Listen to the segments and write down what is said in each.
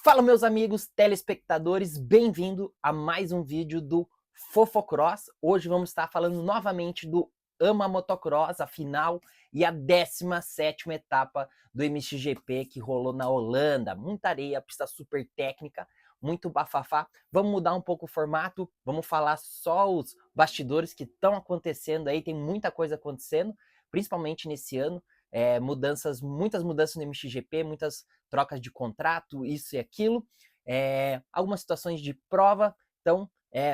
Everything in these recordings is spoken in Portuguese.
Fala, meus amigos telespectadores, bem-vindo a mais um vídeo do Fofocross. Hoje vamos estar falando novamente do AMA Motocross, a final e a 17ª etapa do MXGP que rolou na Holanda. Muita areia, pista super técnica, muito bafafá. Vamos mudar um pouco o formato, vamos falar só os bastidores que estão acontecendo aí, tem muita coisa acontecendo, principalmente nesse ano. Muitas mudanças no MXGP, muitas trocas de contrato, isso e aquilo, algumas situações de prova. Então,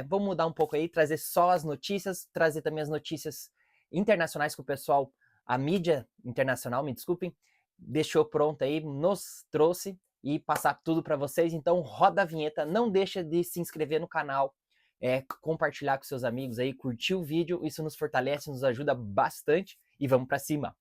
vamos mudar um pouco aí, trazer só as notícias, trazer também as notícias internacionais que o pessoal, a mídia internacional, me desculpem, deixou pronta aí, nos trouxe e passar tudo para vocês. Então, roda a vinheta, não deixa de se inscrever no canal, compartilhar com seus amigos aí, curtir o vídeo, isso nos fortalece, nos ajuda bastante e vamos para cima.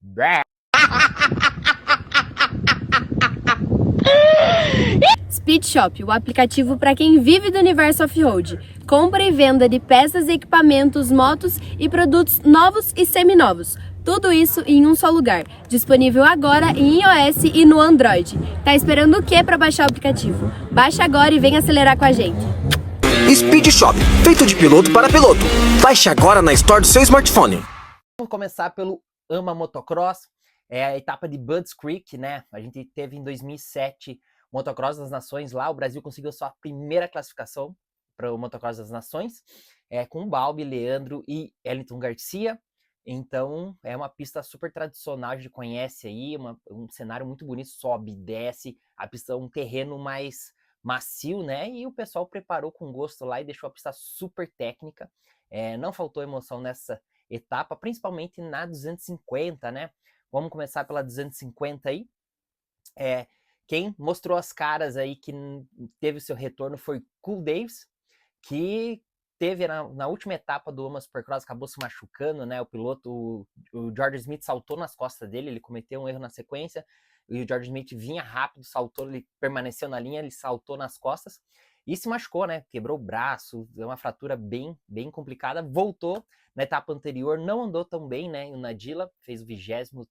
Speed Shop, o aplicativo para quem vive do universo off-road. Compra e venda de peças, equipamentos, motos e produtos novos e seminovos. Tudo isso em um só lugar. Disponível agora em iOS e no Android. Tá esperando o que para baixar o aplicativo? Baixa agora e vem acelerar com a gente. Speed Shop, feito de piloto para piloto. Baixe agora na Store do seu smartphone. Vamos começar pelo AMA Motocross, a etapa de Budds Creek, né? A gente teve em 2007 o Motocross das Nações lá, o Brasil conseguiu sua primeira classificação para o Motocross das Nações, com Balbi, Leandro e Wellington Garcia. Então, é uma pista super tradicional, a gente conhece aí, um cenário muito bonito, sobe, desce, a pista é um terreno mais macio, né? E o pessoal preparou com gosto lá e deixou a pista super técnica. Não faltou emoção nessa etapa, principalmente na 250, né? Vamos começar pela 250 aí. Quem mostrou as caras aí, que teve o seu retorno, foi Cool Davis, que teve na última etapa do AMA Supercross, acabou se machucando, né? O piloto, o George Smith saltou nas costas dele, ele cometeu um erro na sequência, e o George Smith vinha rápido, saltou, ele permaneceu na linha, ele saltou nas costas e se machucou, né? Quebrou o braço, deu uma fratura bem complicada, voltou na etapa anterior, não andou tão bem, né? O Nadila fez o 22º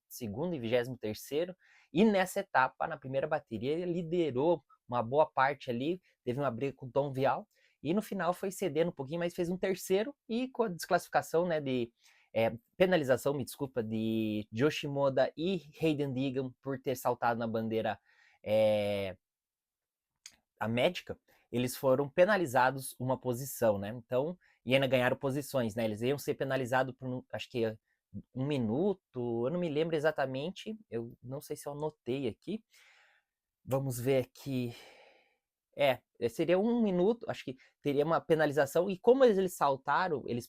e 23º, e nessa etapa, na primeira bateria, ele liderou uma boa parte ali, teve uma briga com o Tom Vial, e no final foi cedendo um pouquinho, mas fez um terceiro, e com a desclassificação, né, penalização, me desculpa, de Yoshimoda e Hayden Deegan por ter saltado na bandeira a médica, eles foram penalizados uma posição, né? Então, e ainda ganharam posições, né? Eles iam ser penalizados por, acho que 1 minuto, eu não me lembro exatamente, eu não sei se eu anotei aqui. Vamos ver aqui. Seria 1 minuto, acho que teria uma penalização, e como eles saltaram, eles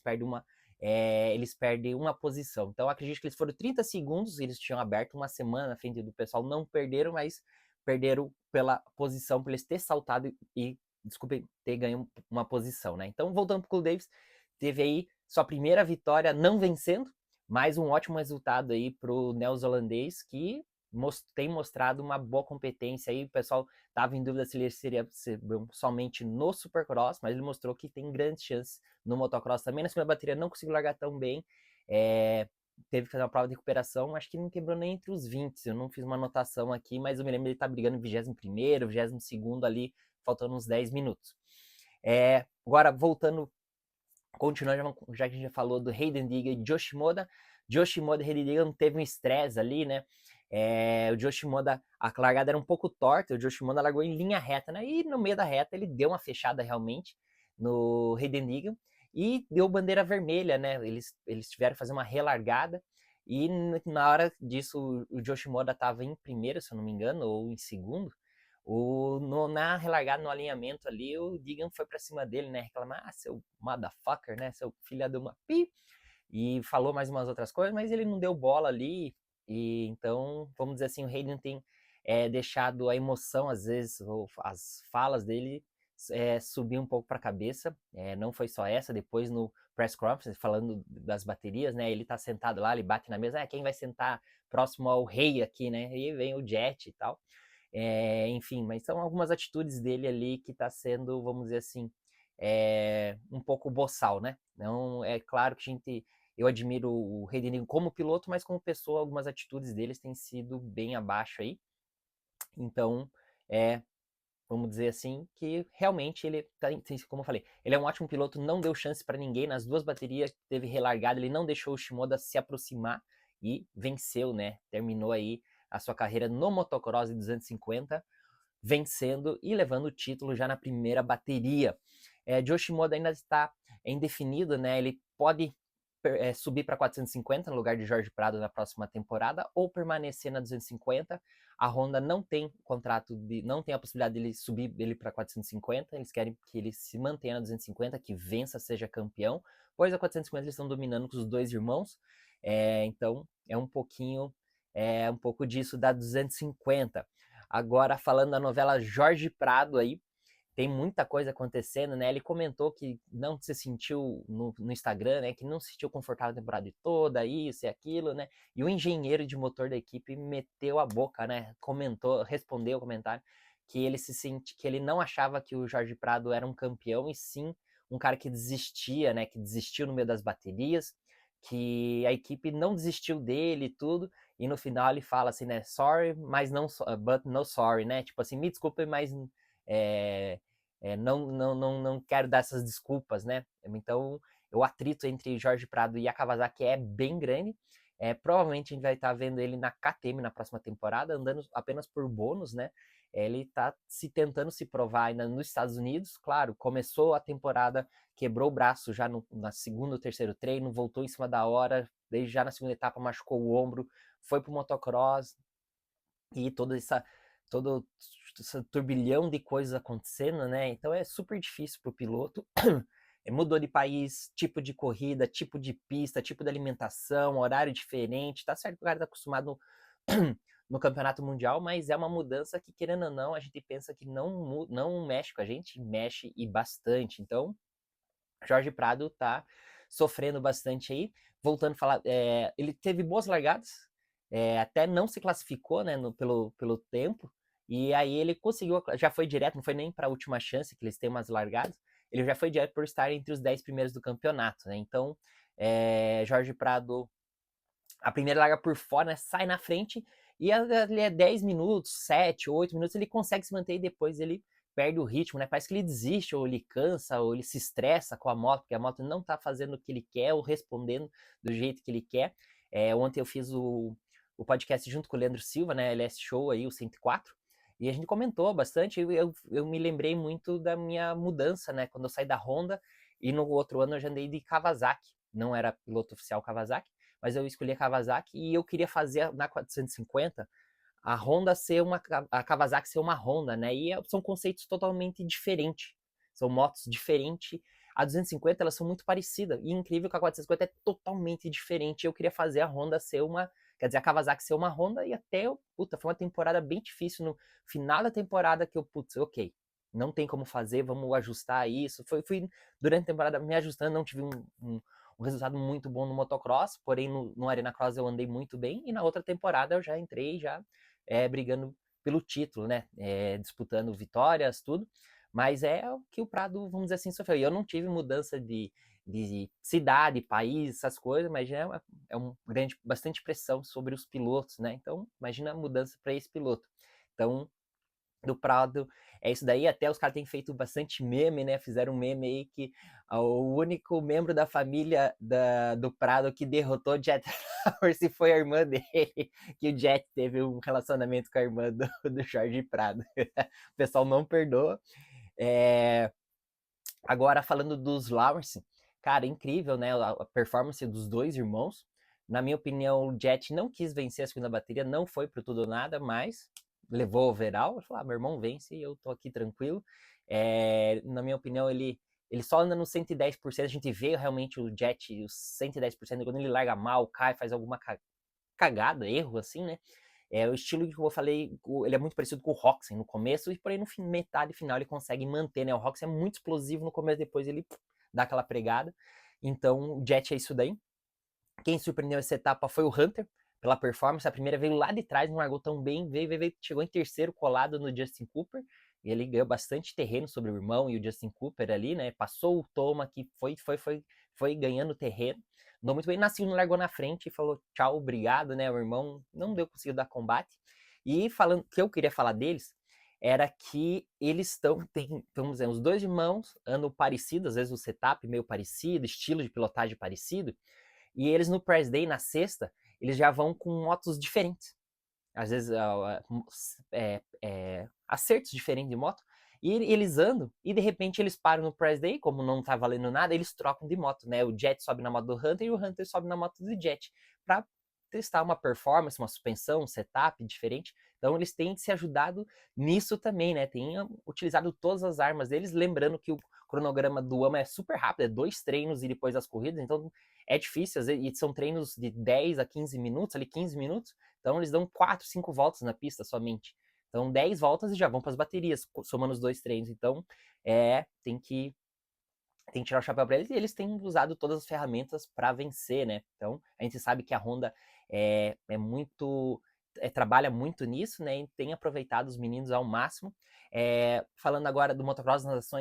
perdem uma posição. Então, acredito que eles foram 30 segundos, eles tinham aberto uma semana na frente do pessoal, não perderam, mas perderam pela posição, por eles ter saltado e desculpem, ter ganho uma posição, né? Então, voltando para o Cool Davis, teve aí sua primeira vitória não vencendo, mais um ótimo resultado aí para o neozelandês, que tem mostrado uma boa competência aí. O pessoal estava em dúvida se ele seria somente no Supercross, mas ele mostrou que tem grandes chances no Motocross também. Na segunda bateria não conseguiu largar tão bem, teve que fazer uma prova de recuperação, acho que não quebrou nem entre os 20, eu não fiz uma anotação aqui, mas eu me lembro ele tá brigando em 21º, 22º ali, faltando uns 10 minutos. Agora, voltando, continuando, já que a gente já falou do Hayden Deegan e Yoshimoda e Hayden Deegan teve um estresse ali, né? O Yoshimoda, a largada era um pouco torta, o Yoshimoda largou em linha reta, né? E no meio da reta ele deu uma fechada realmente no Hayden Deegan e deu bandeira vermelha, né? Eles tiveram que fazer uma relargada, e na hora disso o Yoshimoda estava em primeiro, se eu não me engano, ou em segundo. Na relargada, no alinhamento ali, o Deegan foi pra cima dele, né? Reclamar, seu motherfucker, né? Seu filho de uma pi. E falou mais umas outras coisas, mas ele não deu bola ali. E então, vamos dizer assim, o Hayden tem deixado a emoção, às vezes, ou as falas dele subir um pouco para a cabeça. Não foi só essa, depois no press conference, falando das baterias, né? Ele tá sentado lá, ele bate na mesa, quem vai sentar próximo ao rei aqui, né? E vem o Jet e tal. Enfim, mas são algumas atitudes dele ali que tá sendo, vamos dizer assim, um pouco boçal, né? Não, é claro que eu admiro o Hayden como piloto, mas como pessoa, algumas atitudes deles têm sido bem abaixo aí. Então, vamos dizer assim, que realmente ele, como eu falei, ele é um ótimo piloto, não deu chance para ninguém, nas 2 baterias teve relargada, ele não deixou o Shimoda se aproximar e venceu, né? Terminou aí a sua carreira no motocross de 250, vencendo e levando o título já na primeira bateria. Joe Shimoda ainda está indefinido, né? Ele pode subir para 450 no lugar de Jorge Prado na próxima temporada ou permanecer na 250. A Honda não tem contrato, não tem a possibilidade dele subir ele para 450. Eles querem que ele se mantenha na 250, que vença, seja campeão. Pois a 450 eles estão dominando com os 2 irmãos. Então é um pouco disso da 250. Agora falando da novela Jorge Prado aí, tem muita coisa acontecendo, né? Ele comentou que não se sentiu no Instagram, né? Que não se sentiu confortável a temporada toda, isso e aquilo, né? E o engenheiro de motor da equipe meteu a boca, né? Respondeu o comentário que que ele não achava que o Jorge Prado era um campeão, e sim um cara que desistia, né? Que desistiu no meio das baterias, que a equipe não desistiu dele e tudo. E no final ele fala assim, né? Sorry, mas não, but no sorry, né? Tipo assim, me desculpe, mas não quero dar essas desculpas, né? Então, o atrito entre Jorge Prado e a Kawasaki é bem grande. Provavelmente a gente vai estar vendo ele na KTM na próxima temporada, andando apenas por bônus, né? Ele está tentando se provar ainda nos Estados Unidos. Claro, começou a temporada, quebrou o braço já na segundo ou terceiro treino, voltou em cima da hora, desde já na segunda etapa machucou o ombro, foi pro motocross, e todo esse turbilhão de coisas acontecendo, né? Então é super difícil pro piloto. Mudou de país, tipo de corrida, tipo de pista, tipo de alimentação, horário diferente. Tá certo que o cara tá acostumado no campeonato mundial, mas é uma mudança que, querendo ou não, a gente pensa que não mexe com a gente, mexe e bastante. Então, Jorge Prado tá sofrendo bastante aí. Voltando a falar, ele teve boas largadas, até não se classificou, né, pelo tempo, e aí ele conseguiu, já foi direto, não foi nem para a última chance, que eles têm umas largadas, ele já foi direto por estar entre os 10 primeiros do campeonato, né? Então, Jorge Prado, a primeira larga por fora, né, sai na frente, e ali 10 minutos, 7, 8 minutos, ele consegue se manter, e depois ele perde o ritmo, né? Parece que ele desiste, ou ele cansa, ou ele se estressa com a moto, porque a moto não tá fazendo o que ele quer, ou respondendo do jeito que ele quer. Ontem eu fiz o podcast junto com o Leandro Silva, né? LS Show aí, o 104, e a gente comentou bastante. Eu me lembrei muito da minha mudança, né? Quando eu saí da Honda, e no outro ano eu já andei de Kawasaki. Não era piloto oficial Kawasaki, mas eu escolhi a Kawasaki, e eu queria fazer na 450 a Honda a Kawasaki ser uma Honda, né? E são conceitos totalmente diferentes. São motos diferentes. A 250, elas são muito parecidas. E incrível que a 450 é totalmente diferente. Eu queria fazer a Honda ser a Kawasaki ser uma Honda, e foi uma temporada bem difícil. No final da temporada que ok, não tem como fazer, vamos ajustar isso. Fui durante a temporada me ajustando, não tive um resultado muito bom no motocross, porém no Arena Cross eu andei muito bem, e na outra temporada eu já entrei brigando pelo título, né? Disputando vitórias, tudo. Mas é o que o Prado, vamos dizer assim, sofreu. E eu não tive mudança de cidade, país, essas coisas, mas bastante pressão sobre os pilotos, né? Então, imagina a mudança para esse piloto. Então, do Prado é isso daí. Até os caras têm feito bastante meme, né? Fizeram um meme aí que o único membro da família do Prado que derrotou Jet Flowers foi a irmã dele, que o Jet teve um relacionamento com a irmã do Jorge Prado. O pessoal não perdoa. Agora, falando dos Lawrence, cara, incrível, né? A performance dos 2 irmãos. Na minha opinião, o Jet não quis vencer a segunda bateria, não foi pro tudo ou nada, mas levou o overall. Falou, meu irmão vence e eu tô aqui tranquilo. Na minha opinião, ele só anda no 110%. A gente vê realmente o Jet, os 110%, quando ele larga mal, cai, faz alguma cagada, erro, assim, né? O estilo que eu falei, ele é muito parecido com o Roxen no começo, e porém no metade final ele consegue manter, né? O Roxen é muito explosivo no começo, depois ele dá aquela pregada. Então o Jet é isso daí. Quem surpreendeu essa etapa foi o Hunter, pela performance. A primeira veio lá de trás, não largou tão bem, chegou em terceiro, colado no Justin Cooper, e ele ganhou bastante terreno sobre o irmão e o Justin Cooper ali, né? Passou o Toma, que foi ganhando terreno. Andou muito bem, Nascimento largou na frente e falou tchau, obrigado, né? O irmão não conseguiu dar combate. E falando que eu queria falar deles, era que eles vamos dizer, os dois irmãos andam parecidos, às vezes o setup meio parecido, estilo de pilotagem parecido, e eles no press day, na sexta, eles já vão com motos diferentes. Às vezes acertos diferentes de moto, e eles andam, e de repente eles param no press day, como não tá valendo nada, eles trocam de moto, né? O Jet sobe na moto do Hunter e o Hunter sobe na moto do Jet, para testar uma performance, uma suspensão, um setup diferente. Então eles têm se ajudado nisso também, né? Têm utilizado todas as armas deles, lembrando que o cronograma do AMA é super rápido, é 2 treinos e depois das corridas, então é difícil, às vezes, e são treinos de 10 a 15 minutos, ali 15 minutos, então eles dão 4, 5 voltas na pista somente. Então 10 voltas e já vão para as baterias, somando os 2 treinos. Então tem que tirar o chapéu para eles, e eles têm usado todas as ferramentas para vencer, né? Então a gente sabe que a Honda trabalha muito nisso, né? E tem aproveitado os meninos ao máximo. Falando agora do Motocross das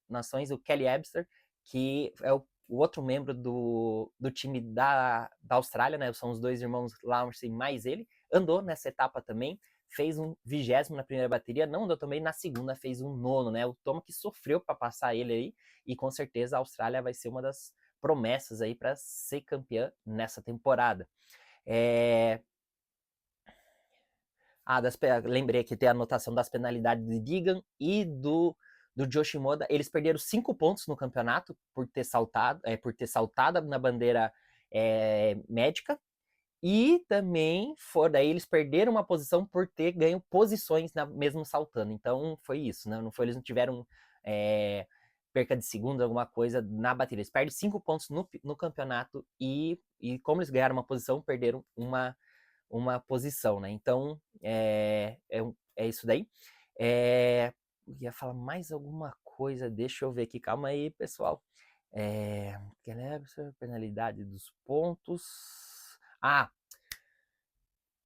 Nações, o Kelly Ebster, que é o outro membro do time da Austrália, né? São os dois irmãos Lawrence mais ele, andou nessa etapa também, fez um 20º na primeira bateria, não andou também, na segunda fez um 9º, né? O Tomo que sofreu para passar ele aí, e com certeza a Austrália vai ser uma das promessas aí para ser campeã nessa temporada. Lembrei que tem a anotação das penalidades de Digan e do Joe Shimoda. Eles perderam 5 pontos no campeonato por ter saltado na bandeira médica, e também daí eles perderam uma posição por ter ganho posições mesmo saltando. Então foi isso, né? Eles não tiveram perca de segundos, alguma coisa na bateria. Eles perdem 5 pontos no campeonato, e como eles ganharam uma posição, perderam uma posição, né? Então é isso daí. Eu ia falar mais alguma coisa, deixa eu ver aqui, calma aí, pessoal. Penalidade dos pontos.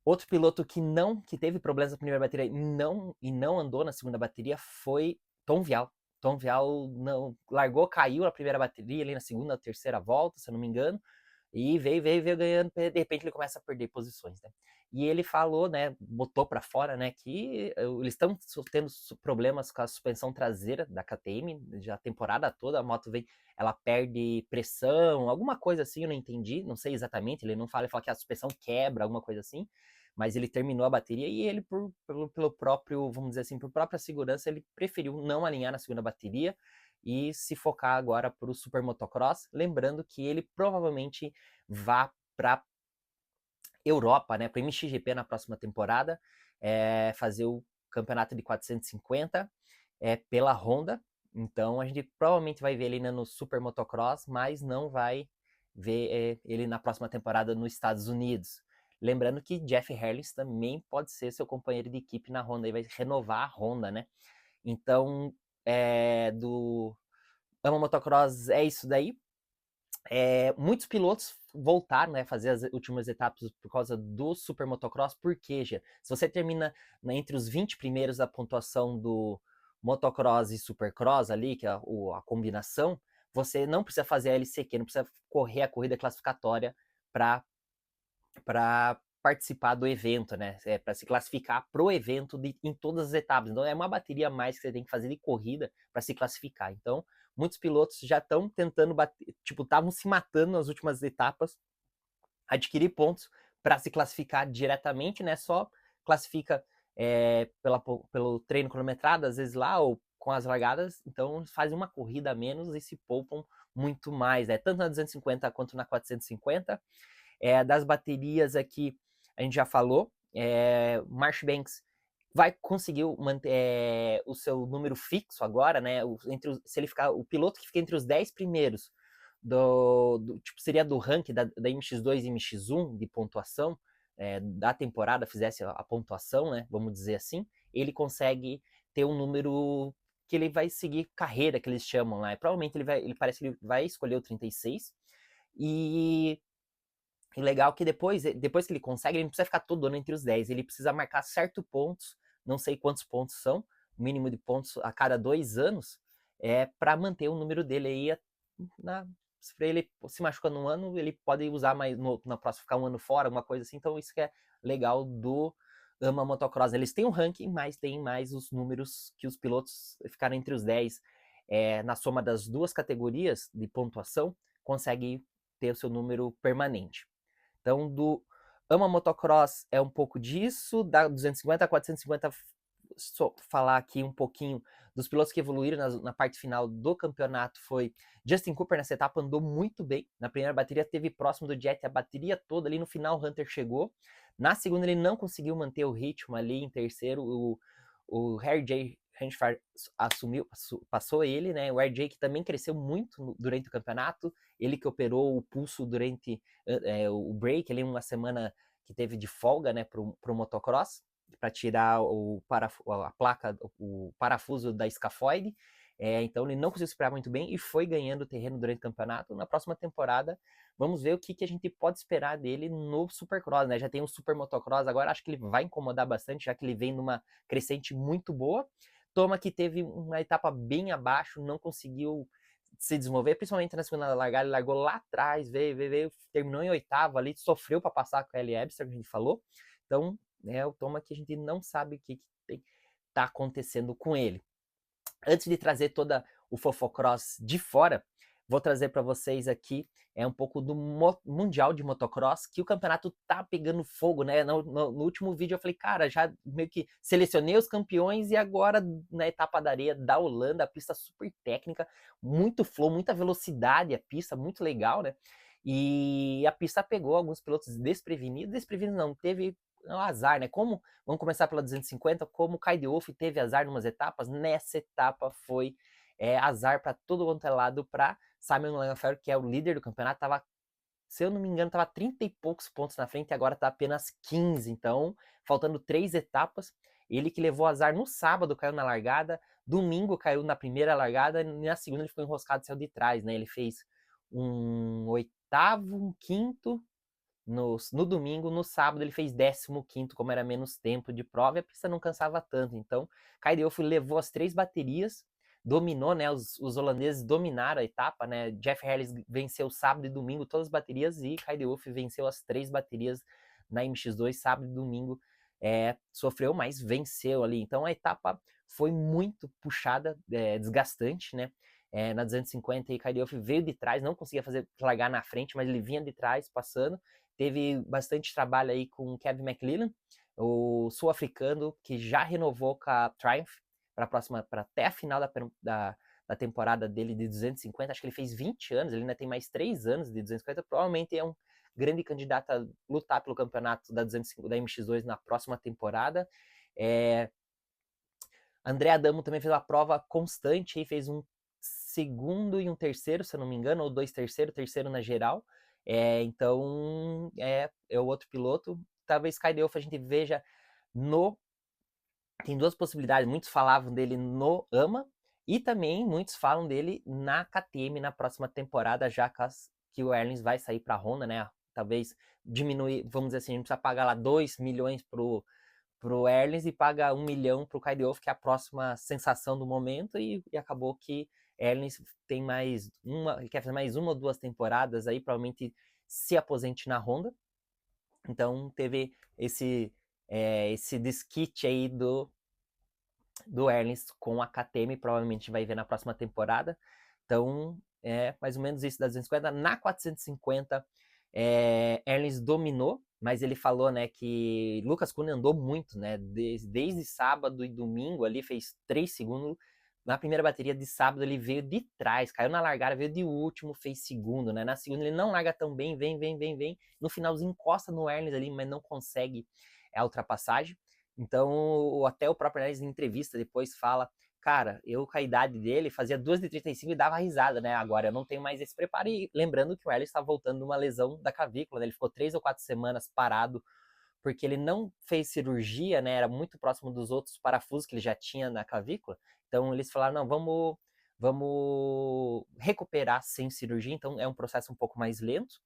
Outro piloto que teve problemas na primeira bateria e não andou na segunda bateria foi Tom Vial. Tom Vial não largou, caiu na primeira bateria, ali na segunda, terceira volta, se eu não me engano, e veio ganhando, de repente ele começa a perder posições, né? E ele falou, né, botou para fora, né, que eles estão tendo problemas com a suspensão traseira da KTM, já a temporada toda a moto ela perde pressão, alguma coisa assim, eu não entendi, não sei exatamente, ele fala que a suspensão quebra, alguma coisa assim, mas ele terminou a bateria, e ele, pelo próprio, vamos dizer assim, por própria segurança, ele preferiu não alinhar na segunda bateria e se focar agora para o Super Motocross, lembrando que ele provavelmente vá para Europa, né, para o MXGP na próxima temporada, fazer o campeonato de 450 pela Honda. Então a gente provavelmente vai ver ele no Super Motocross, mas não vai ver ele na próxima temporada nos Estados Unidos. Lembrando que Jeff Herlitz também pode ser seu companheiro de equipe na Honda, e vai renovar a Honda, né? Então, do AMA Motocross é isso daí. Muitos pilotos voltaram, né, a fazer as últimas etapas por causa do Super Motocross, porque já, se você termina entre os 20 primeiros da pontuação do Motocross e Supercross ali, que é a combinação, você não precisa fazer a LCQ, não precisa correr a corrida classificatória para participar do evento, né? Para se classificar pro evento em todas as etapas. Então é uma bateria a mais que você tem que fazer de corrida para se classificar. Então muitos pilotos já estão tentando bater, estavam se matando nas últimas etapas, adquirir pontos para se classificar diretamente, né? Só classifica pelo treino cronometrado, às vezes lá, ou com as largadas, então fazem uma corrida a menos e se poupam muito mais, né? Tanto na 250 quanto na 450. Das baterias aqui, a gente já falou, Marchbanks vai conseguir manter o seu número fixo agora, né? Se ele ficar, o piloto que fica entre os 10 primeiros seria do ranking da MX2 e MX1 de pontuação da temporada, fizesse a pontuação, né? Vamos dizer assim, ele consegue ter um número que ele vai seguir carreira, que eles chamam lá. Provavelmente ele parece que ele vai escolher o 36. E legal que depois que ele consegue, ele não precisa ficar todo ano entre os 10, ele precisa marcar certos pontos, não sei quantos pontos são, o mínimo de pontos a cada 2 anos, para manter o número dele aí, se ele se machuca num ano, ele pode usar mais na próxima, ficar um ano fora, alguma coisa assim. Então isso que é legal AMA Motocross. Eles têm um ranking, mas tem mais os números que os pilotos ficaram entre os 10 na soma das duas categorias de pontuação, consegue ter o seu número permanente. Então, do AMA Motocross é um pouco disso, da 250 a 450, falar aqui um pouquinho dos pilotos que evoluíram na parte final do campeonato. Foi Justin Cooper nessa etapa, andou muito bem. Na primeira bateria teve próximo do Jet a bateria toda, ali no final o Hunter chegou. Na segunda ele não conseguiu manter o ritmo ali, em terceiro o Harry J. Henschfeld passou ele, né? O RJ que também cresceu muito durante o campeonato, ele que operou o pulso durante o break, ali uma semana que teve de folga, né, pro motocross, para tirar a placa, o parafuso da escafoide. Então ele não conseguiu se preparar muito bem e foi ganhando terreno durante o campeonato. Na próxima temporada, vamos ver o que a gente pode esperar dele no Supercross, né? Já tem o Super Motocross agora, acho que ele vai incomodar bastante, já que ele vem numa crescente muito boa. Toma que teve uma etapa bem abaixo, não conseguiu se desenvolver, principalmente na segunda largada, ele largou lá atrás, veio, terminou em oitavo ali, sofreu para passar com a Ellie Webster, que a gente falou. Então, o Toma que a gente não sabe o que está acontecendo com ele. Antes de trazer toda o Fofocross de fora, vou trazer para vocês aqui um pouco do Mundial de Motocross, que o campeonato tá pegando fogo, né? No último vídeo eu falei, cara, já meio que selecionei os campeões e agora na etapa da areia da Holanda, a pista super técnica, muito flow, muita velocidade a pista, muito legal, né? E a pista pegou alguns pilotos desprevenidos não, teve azar, né? Vamos começar pela 250, como o Kyle Wolff teve azar em umas etapas, nessa etapa foi azar para todo quanto é lado para Simon Langenfeld, que é o líder do campeonato, se eu não me engano, estava 30 e poucos pontos na frente e agora está apenas 15, então faltando 3 etapas, ele que levou azar no sábado, caiu na largada, domingo caiu na primeira largada, e na segunda ele ficou enroscado e saiu de trás, né? Ele fez um oitavo, um quinto, no domingo, no sábado ele fez 15º, como era menos tempo de prova, e a pista não cansava tanto. Então, Kyle Wolff levou as 3 baterias, dominou, né? Os holandeses dominaram a etapa, né? Jeff Harris venceu sábado e domingo todas as baterias e Kyle Wolff venceu as 3 baterias na MX2, sábado e domingo. Sofreu, mas venceu ali. Então, a etapa foi muito puxada, desgastante, né? Na 250 e Kyle Wolff veio de trás, não conseguia largar na frente, mas ele vinha de trás, passando. Teve bastante trabalho aí com o Kevin McLellan, o sul-africano, que já renovou com a Triumph para até a final da temporada dele de 250. Acho que ele fez 20 anos, ele ainda tem mais 3 anos de 250. Provavelmente é um grande candidato a lutar pelo campeonato da MX2 na próxima temporada. André Adamo também fez uma prova constante, e fez um segundo e um terceiro, se eu não me engano, ou 2 terceiro na geral. Então, é o outro piloto. Talvez Kyle Wolff a gente veja tem 2 possibilidades. Muitos falavam dele no AMA e também muitos falam dele na KTM na próxima temporada, já que o Erlings vai sair para a Honda, né? Talvez diminuir, vamos dizer assim, a gente precisa pagar lá 2 milhões pro Erlings e paga 1 milhão pro Kyle Wolff, que é a próxima sensação do momento, e acabou que Erlings tem ele quer fazer mais 1 ou 2 temporadas aí, provavelmente se aposente na Honda. Então teve esse desquite aí do Erlings com a KTM, provavelmente vai ver na próxima temporada. Então mais ou menos isso da 250. Na 450 Erlings dominou, mas ele falou, né, que Lucas Koenen andou muito, né, desde sábado e domingo ali, fez 3 segundos. Na primeira bateria de sábado ele veio de trás, caiu na largada, veio de último, fez segundo, né? Na segunda ele não larga tão bem, vem. No finalzinho encosta no Erlings ali, mas não consegue a ultrapassagem. Então, até o próprio Erlings em entrevista depois fala, cara, eu com a idade dele fazia 2:35 e dava risada, né? Agora eu não tenho mais esse preparo. E lembrando que o Erlings está voltando de uma lesão da clavícula, né? Ele ficou 3 ou 4 semanas parado, porque ele não fez cirurgia, né? Era muito próximo dos outros parafusos que ele já tinha na clavícula. Então eles falaram, não, vamos recuperar sem cirurgia. Então é um processo um pouco mais lento.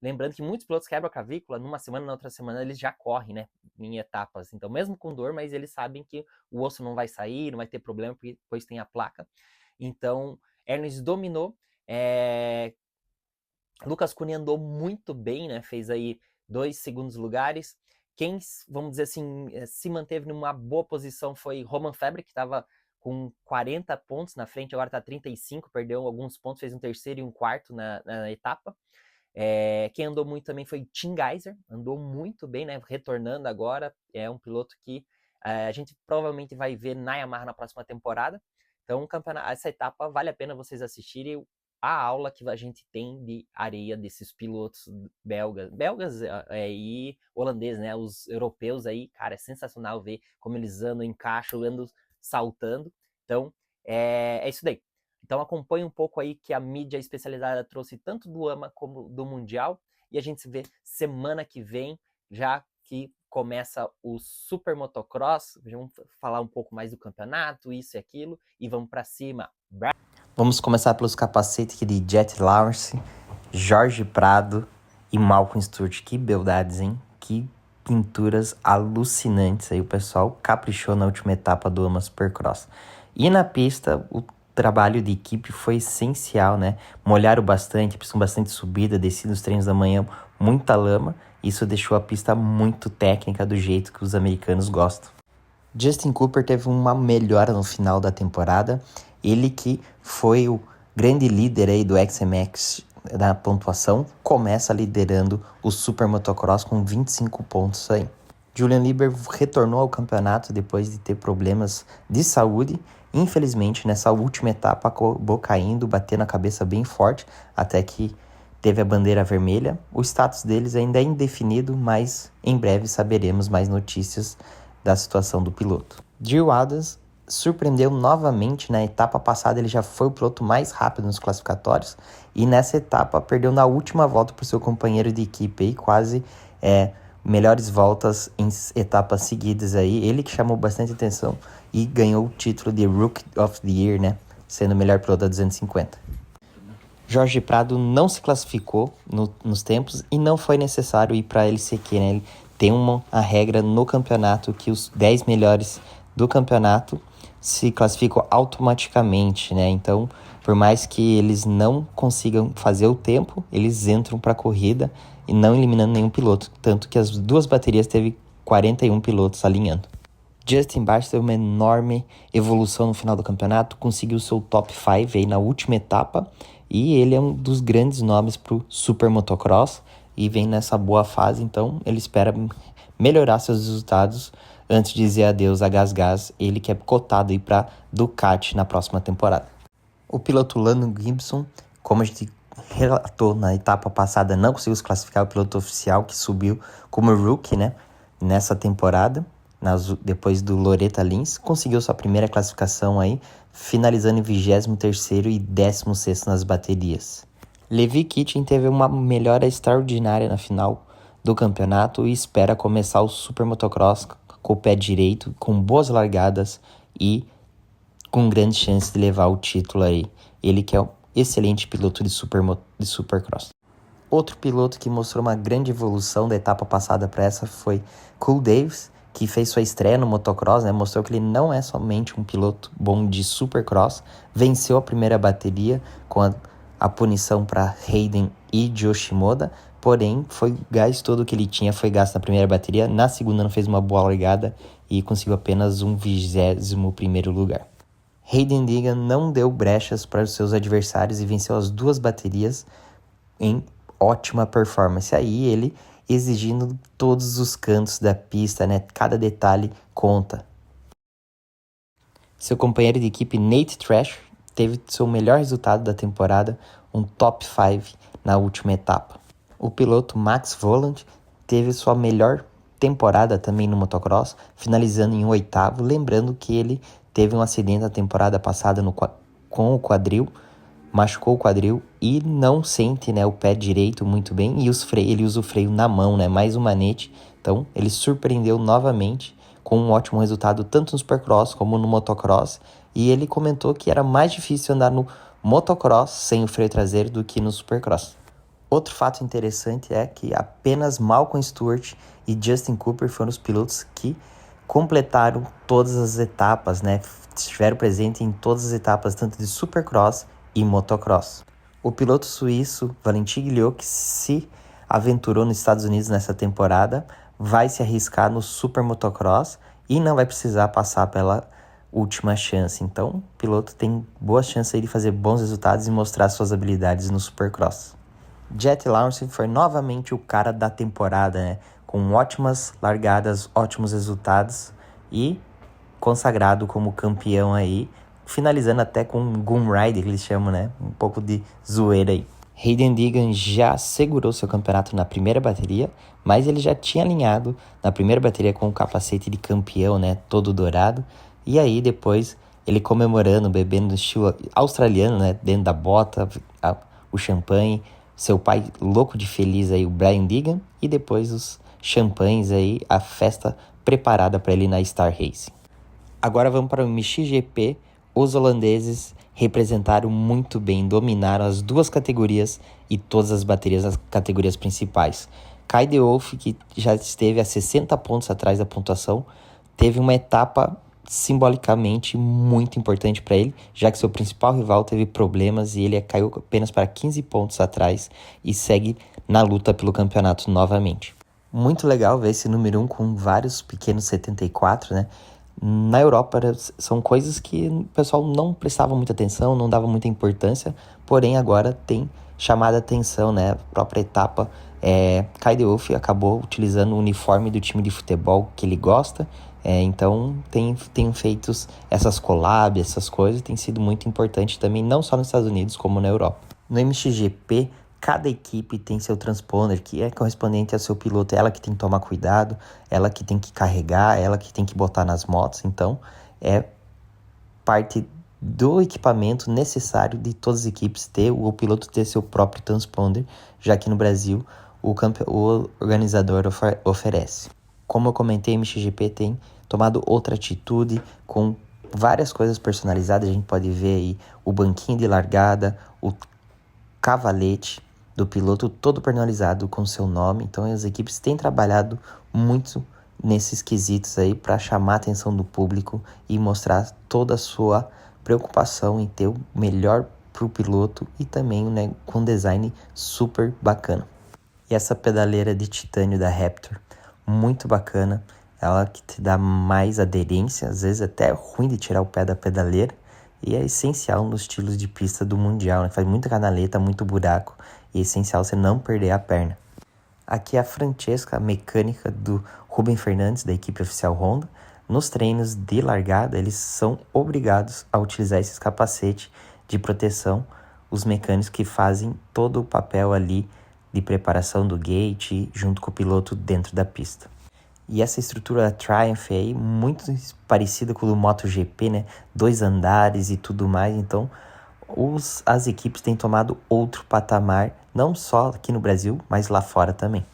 Lembrando que muitos pilotos quebram a clavícula, numa semana, na outra semana eles já correm, né? Em etapas. Então mesmo com dor, mas eles sabem que o osso não vai sair, não vai ter problema, porque depois tem a placa. Então Erlings dominou. Lucas Koenen andou muito bem, né? Fez aí 2 segundos lugares. Quem, vamos dizer assim, se manteve numa boa posição foi Roman Febvre, que estava com 40 pontos na frente, agora está 35, perdeu alguns pontos, fez um terceiro e um quarto na etapa. Quem andou muito também foi Tim Gajser, andou muito bem, né? Retornando agora, é um piloto que a gente provavelmente vai ver na Yamaha na próxima temporada. Então, essa etapa vale a pena vocês assistirem a aula que a gente tem de areia desses pilotos belgas e holandeses, né? Os europeus aí, cara, é sensacional ver como eles andam, encaixam, andam saltando. Então, é isso daí. Então acompanhe um pouco aí que a mídia especializada trouxe tanto do AMA como do Mundial. E a gente se vê semana que vem, já que começa o Super Motocross. Vamos falar um pouco mais do campeonato, isso e aquilo. E vamos para cima. Vamos começar pelos capacetes aqui de Jet Lawrence, Jorge Prado e Malcolm Stewart. Que beldades, hein? Que pinturas alucinantes aí. O pessoal caprichou na última etapa do AMA Supercross. E na pista, o trabalho de equipe foi essencial, né? Molharam bastante, precisam bastante subida, descida nos treinos da manhã, muita lama. Isso deixou a pista muito técnica, do jeito que os americanos gostam. Justin Cooper teve uma melhora no final da temporada. Ele que foi o grande líder aí do XMX da pontuação, começa liderando o Super Motocross com 25 pontos aí. Julian Lieber retornou ao campeonato depois de ter problemas de saúde. Infelizmente, nessa última etapa, acabou caindo, batendo a cabeça bem forte, até que teve a bandeira vermelha. O status deles ainda é indefinido, mas em breve saberemos mais notícias da situação do piloto. Gil Adams surpreendeu novamente. Na etapa passada ele já foi o piloto mais rápido nos classificatórios, e nessa etapa perdeu na última volta para o seu companheiro de equipe, aí, quase melhores voltas em etapas seguidas aí. Ele que chamou bastante atenção e ganhou o título de Rookie of the Year, né? Sendo o melhor piloto da 250. Jorge Prado não se classificou nos tempos e não foi necessário ir para a LCQ, né? Ele tem a regra no campeonato que os 10 melhores do campeonato se classificam automaticamente, né? Então, por mais que eles não consigam fazer o tempo, eles entram para a corrida e não eliminando nenhum piloto. Tanto que as duas baterias teve 41 pilotos alinhando. Justin Bash teve uma enorme evolução no final do campeonato, conseguiu seu top 5 aí na última etapa, e ele é um dos grandes nomes para o Super Motocross e vem nessa boa fase, então ele espera melhorar seus resultados antes de dizer adeus a Gas, ele que é cotado aí para Ducati na próxima temporada. O piloto Landon Gibson, como a gente relatou na etapa passada, não conseguiu se classificar, o piloto oficial que subiu como rookie, né, nessa temporada. Depois do Loretta Lins, conseguiu sua primeira classificação aí, finalizando em 23º e 16º nas baterias. Levi Kitchen teve uma melhora extraordinária na final do campeonato e espera começar o Super Motocross com o pé direito, com boas largadas e com grande chance de levar o título aí. Ele que é um excelente piloto de Supercross. Outro piloto que mostrou uma grande evolução da etapa passada para essa foi Cool Davis, que fez sua estreia no motocross, né? Mostrou que ele não é somente um piloto bom de supercross, venceu a primeira bateria com a punição para Hayden e Yoshimoda, porém foi o gás todo que ele tinha foi gasto na primeira bateria, na segunda não fez uma boa largada e conseguiu apenas um 21º lugar. Hayden Deegan não deu brechas para os seus adversários e venceu as duas baterias em ótima performance. Aí ele exigindo todos os cantos da pista, né? Cada detalhe conta. Seu companheiro de equipe Nate Trash teve seu melhor resultado da temporada, um top 5 na última etapa. O piloto Max Volant teve sua melhor temporada também no motocross, finalizando em 8º, lembrando que ele teve um acidente na temporada passada com o quadril, machucou o quadril e não sente, né, o pé direito muito bem, e ele usa o freio na mão, né, mais um manete. Então ele surpreendeu novamente com um ótimo resultado tanto no Supercross como no motocross, e ele comentou que era mais difícil andar no motocross sem o freio traseiro do que no Supercross. Outro fato interessante é que apenas Malcolm Stewart e Justin Cooper foram os pilotos que completaram todas as etapas, né, estiveram presentes em todas as etapas, tanto de Supercross e motocross. O piloto suíço Valentin Guillot, que se aventurou nos Estados Unidos nessa temporada, vai se arriscar no Super Motocross e não vai precisar passar pela última chance. Então, o piloto tem boas chances aí de fazer bons resultados e mostrar suas habilidades no Supercross. Jet Lawrence foi novamente o cara da temporada, né? Com ótimas largadas, ótimos resultados e consagrado como campeão aí, finalizando até com um Gun Ride, que eles chamam, né? Um pouco de zoeira aí. Hayden Deegan já segurou seu campeonato na primeira bateria, mas ele já tinha alinhado na primeira bateria com o capacete de campeão, né? Todo dourado. E aí depois ele comemorando, bebendo no estilo australiano, né? Dentro da bota, o champanhe. Seu pai louco de feliz aí, o Brian Deegan. E depois os champanhes aí, a festa preparada para ele na Star Racing. Agora vamos para o MXGP. Os holandeses representaram muito bem, dominaram as duas categorias e todas as baterias, as categorias principais. Kai de Wolf, que já esteve a 60 pontos atrás da pontuação, teve uma etapa simbolicamente muito importante para ele, já que seu principal rival teve problemas e ele caiu apenas para 15 pontos atrás e segue na luta pelo campeonato novamente. Muito legal ver esse número 1 com vários pequenos 74, né? Na Europa são coisas que o pessoal não prestava muita atenção, não dava muita importância, porém agora tem chamado a atenção, né? A própria etapa, Kai de Wolf acabou utilizando o uniforme do time de futebol que ele gosta, então tem feito essas collabs, essas coisas, tem sido muito importante também, não só nos Estados Unidos como na Europa. No MXGP, cada equipe tem seu transponder, que é correspondente ao seu piloto, ela que tem que tomar cuidado, ela que tem que carregar, ela que tem que botar nas motos, então é parte do equipamento necessário de todas as equipes o piloto ter seu próprio transponder, já que no Brasil o organizador oferece. Como eu comentei, a MXGP tem tomado outra atitude com várias coisas personalizadas, a gente pode ver aí o banquinho de largada, o cavalete do piloto todo personalizado com seu nome. Então as equipes têm trabalhado muito nesses quesitos aí para chamar a atenção do público e mostrar toda a sua preocupação em ter o melhor para o piloto e também, né, com um design super bacana. E essa pedaleira de titânio da Raptor, muito bacana, ela que te dá mais aderência, às vezes até é ruim de tirar o pé da pedaleira, e é essencial nos estilos de pista do Mundial, né? Faz muita canaleta, muito buraco, e é essencial você não perder a perna. Aqui é a Francesca, a mecânica do Rubem Fernandes, da equipe oficial Honda. Nos treinos de largada, eles são obrigados a utilizar esses capacetes de proteção, os mecânicos que fazem todo o papel ali de preparação do gate junto com o piloto dentro da pista. E essa estrutura Triumph aí, muito parecida com o do MotoGP, né? 2 andares e tudo mais. Então, as equipes têm tomado outro patamar, não só aqui no Brasil, mas lá fora também.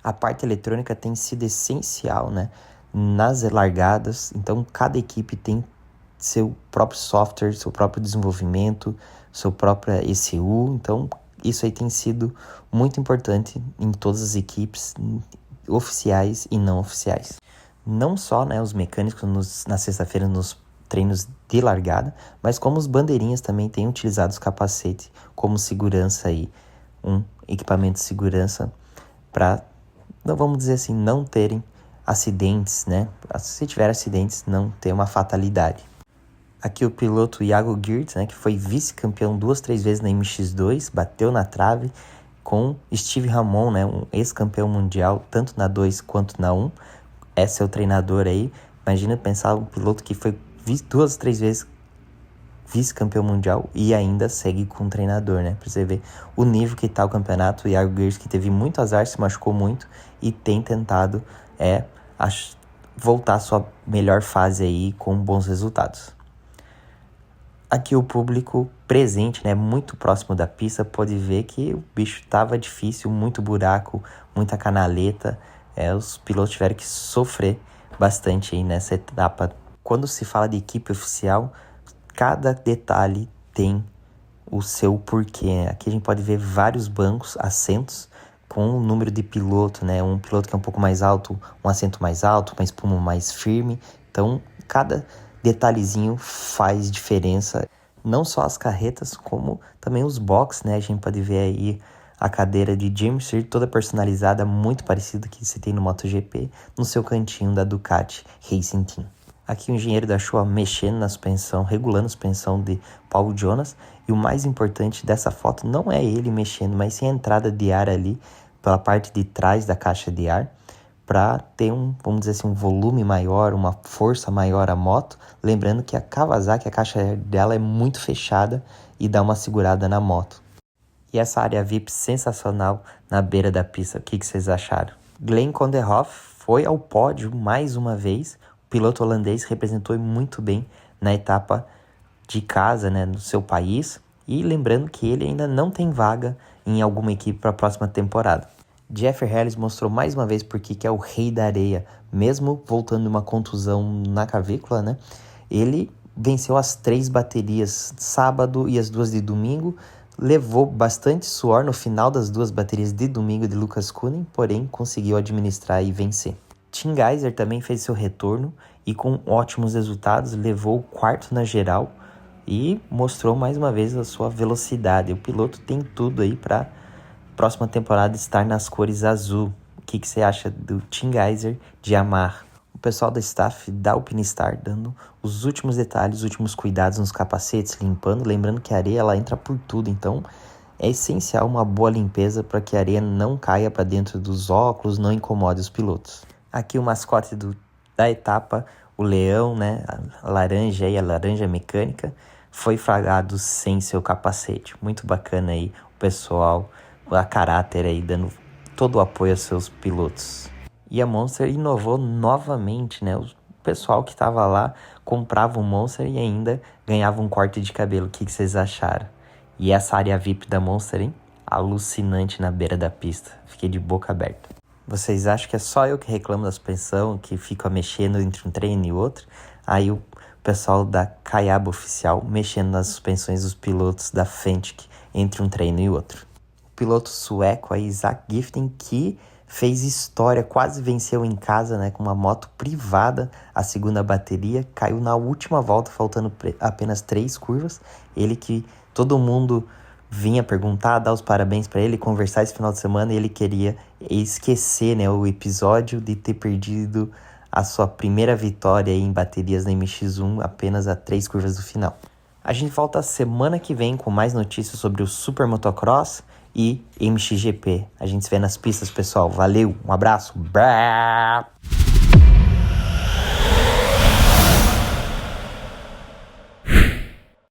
A parte eletrônica tem sido essencial, né? Nas largadas. Então, cada equipe tem seu próprio software, seu próprio desenvolvimento, seu próprio ECU. Então, isso aí tem sido muito importante em todas as equipes oficiais e não oficiais. Não só, né, os mecânicos na sexta-feira nos treinos de largada, mas como os bandeirinhas também têm utilizado os capacetes como segurança aí, um equipamento de segurança para, vamos dizer assim, não terem acidentes, né? Se tiver acidentes, não ter uma fatalidade. Aqui o piloto Iago Geerts, né, que foi vice-campeão 2-3 vezes na MX2, bateu na trave com Steve Ramon, né, um ex-campeão mundial, tanto na 2 quanto na 1. É seu treinador aí. Imagina pensar um piloto que foi 2-3 vezes vice-campeão mundial e ainda segue com um treinador, né? Pra você ver o nível que tá o campeonato. O Iago Geerts, que teve muito azar, se machucou muito e tem tentado voltar à sua melhor fase aí com bons resultados. Aqui o público presente, né, muito próximo da pista, pode ver que o bicho tava difícil, muito buraco, muita canaleta. Os pilotos tiveram que sofrer bastante aí nessa etapa. Quando se fala de equipe oficial, cada detalhe tem o seu porquê. Aqui a gente pode ver vários bancos, assentos, com o número de piloto, né? Um piloto que é um pouco mais alto, um assento mais alto, uma espuma mais firme. Então, cada detalhezinho faz diferença. Não só as carretas, como também os boxes, né? A gente pode ver aí a cadeira de James Sear, toda personalizada, muito parecida que você tem no MotoGP, no seu cantinho da Ducati Racing Team. Aqui o engenheiro da Showa mexendo na suspensão, regulando a suspensão de Paul Jonas. E o mais importante dessa foto não é ele mexendo, mas sim a entrada de ar ali pela parte de trás da caixa de ar, para ter vamos dizer assim, um volume maior, uma força maior à moto. Lembrando que a Kawasaki, a caixa dela é muito fechada e dá uma segurada na moto. E essa área VIP sensacional na beira da pista, o que vocês acharam? Glenn Konderhoff foi ao pódio mais uma vez. O piloto holandês representou muito bem na etapa de casa, né, no seu país. E lembrando que ele ainda não tem vaga em alguma equipe para a próxima temporada. Jeffrey Harris mostrou mais uma vez porque que é o rei da areia, mesmo voltando de uma contusão na clavícula, né? Ele venceu as 3 baterias sábado e as 2 de domingo, levou bastante suor no final das 2 baterias de domingo de Lucas Counin, porém conseguiu administrar e vencer. Tim Gajser também fez seu retorno e com ótimos resultados levou o 4º na geral e mostrou mais uma vez a sua velocidade. O piloto tem tudo aí para próxima temporada estar nas cores azul. O que você acha do Tim Gajser de Yamaha? O pessoal da staff da Alpinistar dando os últimos detalhes, os últimos cuidados nos capacetes, limpando. Lembrando que a areia ela entra por tudo, então é essencial uma boa limpeza para que a areia não caia para dentro dos óculos, não incomode os pilotos. Aqui o mascote da etapa, o leão, né, a laranja mecânica, foi flagrado sem seu capacete. Muito bacana aí o pessoal, a caráter aí, dando todo o apoio aos seus pilotos. E a Monster inovou novamente, né? O pessoal que estava lá comprava um Monster e ainda ganhava um corte de cabelo. O que vocês acharam? E essa área VIP da Monster, hein? Alucinante na beira da pista. Fiquei de boca aberta. Vocês acham que é só eu que reclamo da suspensão, que fica mexendo entre um treino e outro? Aí o pessoal da Kayaba Oficial mexendo nas suspensões dos pilotos da Fentic entre um treino e outro. O piloto sueco aí, Zach Gifting, que fez história, quase venceu em casa, né, com uma moto privada, a segunda bateria, caiu na última volta, faltando apenas 3 curvas. Ele que todo mundo vinha perguntar, dar os parabéns para ele, conversar esse final de semana, e ele queria esquecer, né, o episódio de ter perdido a sua primeira vitória aí em baterias na MX1, apenas a 3 curvas do final. A gente volta semana que vem com mais notícias sobre o Super Motocross e MXGP. A gente se vê nas pistas, pessoal. Valeu, um abraço. Brá!